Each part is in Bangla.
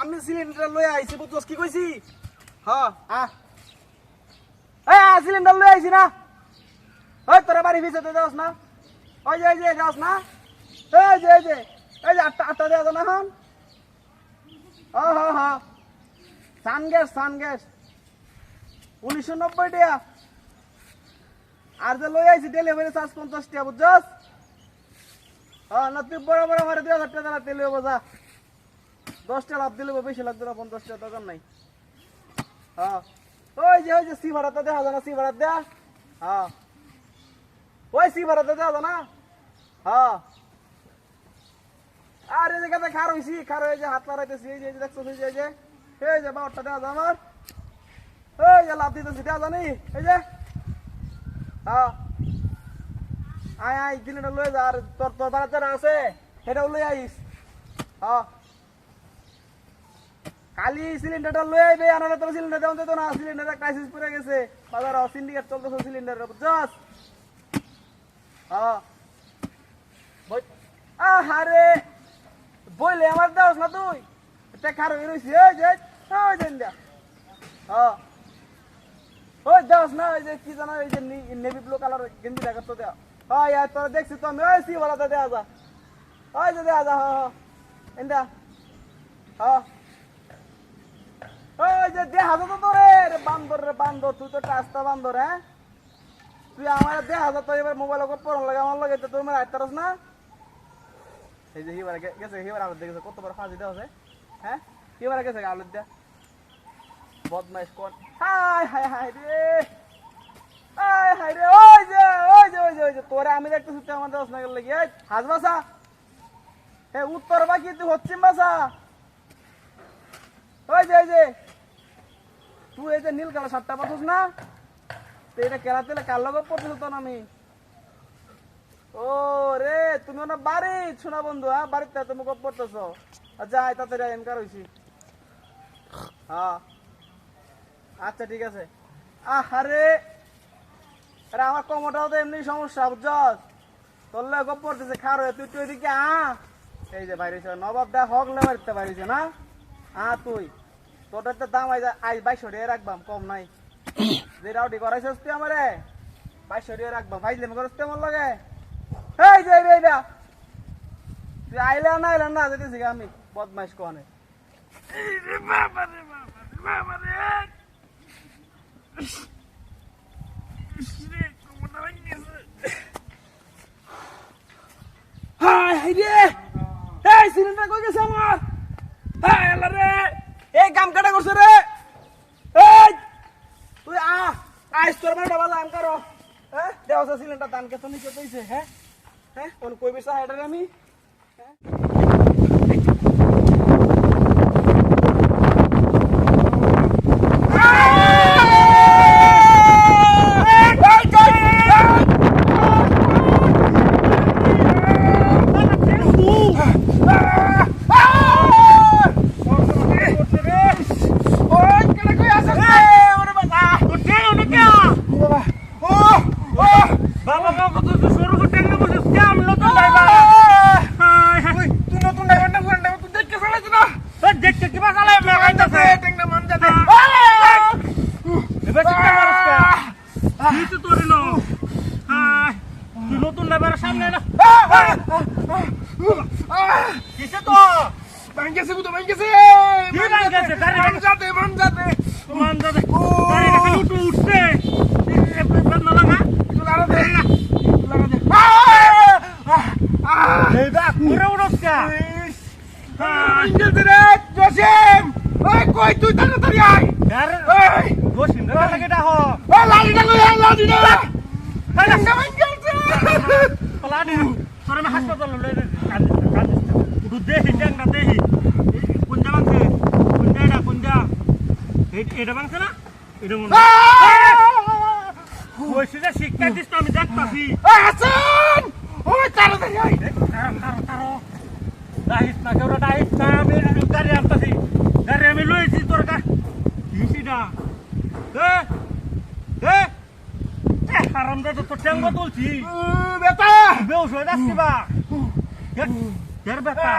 আমি সিলিন্ডার লই আইছি বুঝছস কি কইছি সিলিন্ডার লই আইছি না ওই তোরা বাড়ি ভিতরে যাস না ওই যে যাস না এই যে আটটা দেওয়া না হন সান গ্যাস 1990 টাকা আর যে লই আইছি ডেলিভারি চার্জ 50 টাকা বুঝছস না তুই বড় আমার 2000 টাকা তেল হইব যা 10 টাকা লাভ দিলে বেশি লাগবে না 50 টাকা দরকার নাই ওই যে সি ভাড়াটা দেখা যায় না সি ভাড়া দেয়া ওই সি ভাড়াটা দেওয়া যায় না আর এই জায়গাতে খার হয়ে যে হাত লাগাইতেছি এই যে দেখছো এই যে বারোটা দেওয়া যায় আমার এই যে লাভ দিতেছি দেওয়া জানি এই যে আয় দিনটা লয়ে যা আর তোর বাড়া যারা আছে সেটাও লয়ে আইস খালি সিলিন্ডারটা লয়ে আইবে আনারে তোর সিলিন্ডার দেওয়া যেত না সিলিন্ডারের ক্রাইসিস পড়ে গেছে বাজার সিন্ডিকেট চলতেছে সিলিন্ডারের বুঝছস আরে বইলে আমার দাওস না তুই এটা খারাপ রইছি ওই যে ওই দাওস না ওই যে কি জানা ওই যে নেভি ব্লু কালার গেঞ্জি দেখা তো দেয়া তোরা দেখছি তো আমি ওই সি বলাতে দেয়া যা ওই যে দেয়া যা এন্ডা ওই যে দেখা তো তোরে বান্দর তুই তো টাস্তা বান্দর হ্যাঁ তুই আমার দেখা যা তো এবার মোবাইল ওপর পড়ন লাগে আমার লাগে তুই আমার আইতারস না এই যে হিবার গেছে হিবার আলু দেখেছে কতবার ফাঁসি দেওয়া আছে হ্যাঁ হিবার গেছে আলু দিয়া বদমাইশ কোন হাই রে ওই যে তোরে আমি দেখতেছি তুই আমার দশ নাগাল লাগি হাজ বাসা উত্তর বাকি তুই হচ্ছিম বাসা ওই যে তুই এই যে নীল কালার শার্টটা পাচ্ছিস না তো এটা কেলাতে কার লগত পড়তেছ তো আমি ও রে তুমি না বাড়ি শোনা বন্ধু বাড়িতে তুমি কত পড়তেছ আচ্ছা তাড়াতাড়ি এনকার হইছি আচ্ছা ঠিক আছে আরে আমার কমটাও তো এমনি সমস্যা বুঝছস তোর লে গপ পড়তেছে খার হয়ে তুই তুই এদিকে এই যে বাইরে নবাব দা হগলে বাড়িতে বাইরেছে না তুই তোদের তো দাম আই 2200 টাকা রাখবাম কম নাই যে রাউডি করাইছিস তুই আমারে 2200 টাকা রাখবাম ভাইলে করস তুই আমার লগে এই যে রে তুই আইলা না যেতেছি আমি বদমাইশ কোনে বাবা রে হাই রে এই সিলিন্ডার কই গেছে আমার আল্লাহ রে এই কাম কাটা করছ রে এই তুই আইস তোর মানে বাবা আম করো দেওয়া সিলিন্ডার দান কে তো নিচে কইছে কোন কই বিসা হেডারে আমি কই তুই তাড়াতাড়ি আয় এই জসিম রে লাগেটা হ লাড়িটা লই লাড়িটা টাঙ্গা ভাঙছে লাড়ি তোরে আমি হাসপাতাল লই কাঁদিস উঠু দেখি টাঙ্গা দেখি কোন জায়গা ভাঙছে কোন জায়গা এটা ভাঙছে না এটা মনে কইছি যে শিক্ষা দিস তো আমি দেখতাছি হাসান ওই তাড়াতাড়ি আয় তাড়াতাড়ি দাহিস না কেউ দাহিস না আমি গাড়ি আনতাছি গাড়ি আমি লইছি তোর গা দিছিটা হারামদাদা তো ট্যাঙ্গ তুলছি বেটা বেউস হয়ে যাচ্ছি বা বেটা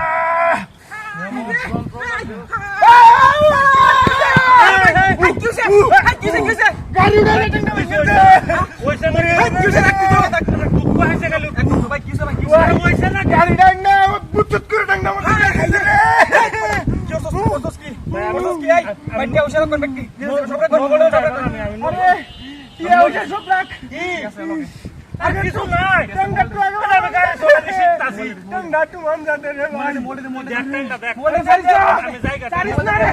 বাইটা উশারা করবে কি আরে ইয়া উশারা সব রাখ ঠিক আছে লোকে আর কিছু নাই টঙ্গা তো আগে আমি গাড়ি চলে শিখতাছি টঙ্গা তো মান যাতে রে মোড়ে দেখ টঙ্গা দেখ মোড়ে যাই যা আমি জায়গা চারিস না রে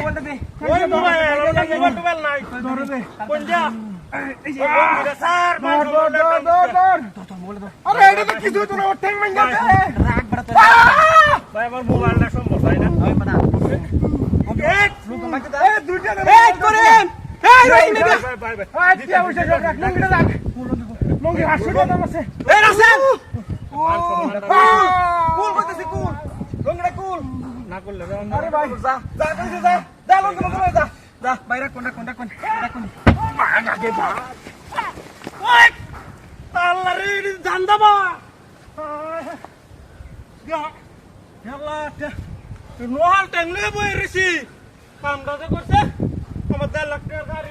ওই মোবাইল নাই ধরে দে কোন যা এই যে স্যার দর আরে এটা তো কিছু তো না ঠ্যাং ভাঙ গেছে রাগ বড় ভাই আমার মোবাইলটা সম্ভব ভাই না আমি পাতা ওকে লোক আমাকে দে এই দুইটা এই করেন এই রহিম ভাই ভাই আচ্ছা ওই সব রাখ লঙ্গিটা রাখ লঙ্গি 800 টাকা দাম আছে এই রাসেল কুল কইতেছি কুল লঙ্গিটা কুল না করলে আরে ভাই যা যা কইছে যা যা লঙ্গি মকলে যা যা বাইরে কোনটা কোন আগে ভাই ওই আল্লাহ রে জানদা বা আল্লাহ নোহাল টাইমলে বই রেছি কামটা যে করছে আমার 10 লাখ টাকার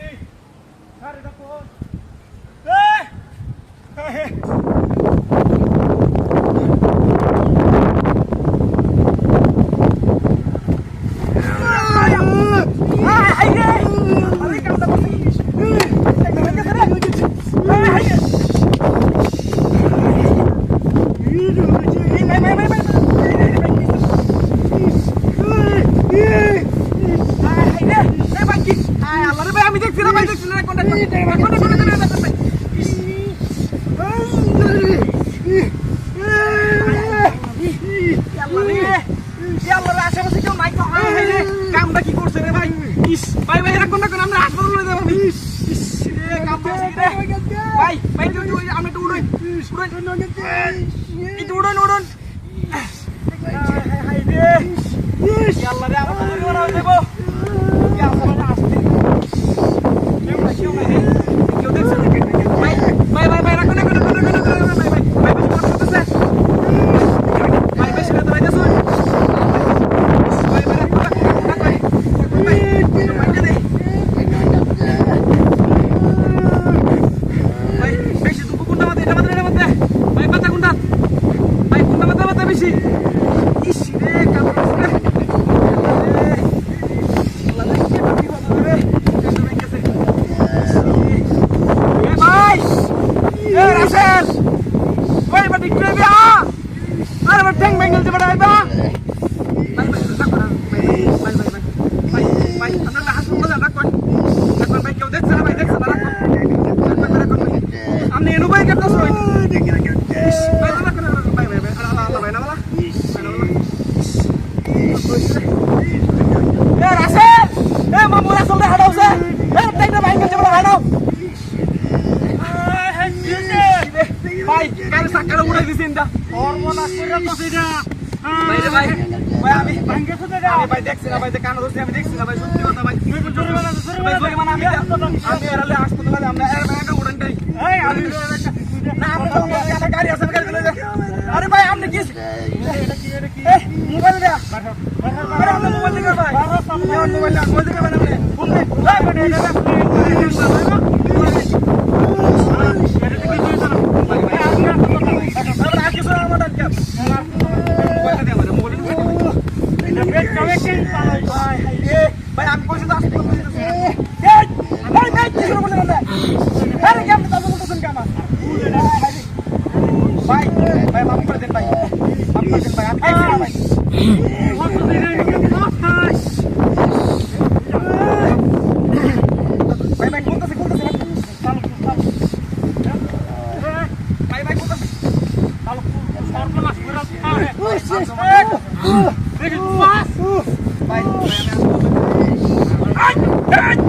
গাড়িটা কোন আমি দেখছি না ভাই দেখছি না কোনটা আশেপাশে কেউ নাই তো কামটা কি করছে রে ভাই ভাই ভাই এরা কোনটা আমরা হাসপাতালে যাবো ভাই ভাই আমি একটু উড়ুন একটু উড়ুন আল্লাহ রে আমার দেবো কেউ দেখছে ভাই ভাই ভাই রাখো না ভাই বেশি রাত রাইতেছ বেশি ইস রে কামড় আপনি এনু ভাই কেমন আছেন ভাই কারে সাকারে উড়াই দিছেন দা হরমোনাস করে তো সেটা ভাই রে ভাই ভাই আমি ভাঙ্গে শুতে দাও আমি ভাই দেখছি না ভাই যে কান ধরছি আমি দেখছি না ভাই সত্যি কথা ভাই জরিমানা আমি এরালে হাসপাতালে আমরা এর ভাই উড়ান দেই এই আমি না আমি তো গাড়ি আছে গাড়ি লয়ে যা আরে ভাই আপনি কি এটা কি মোবাইল দে আরে আপনি মোবাইল দিবেন ভাই আমার মোবাইল না কই দিবেন আপনি ফোন দে ভাই মানে এটা ভাই আমি কইছি দাস ভাই ভাই কি শুরু করলেন আরে কি আপনি তাজা বলতেছেন কেন ভাই ভাই মাফ করে দেন ভাই মাফ করে দেন ভাই আমি ভাই ভাই কোনটা ভাই ভাই কোনটা ভালো সর্বনাশ করে আরে দেখি বাস ভাই ভাই আমি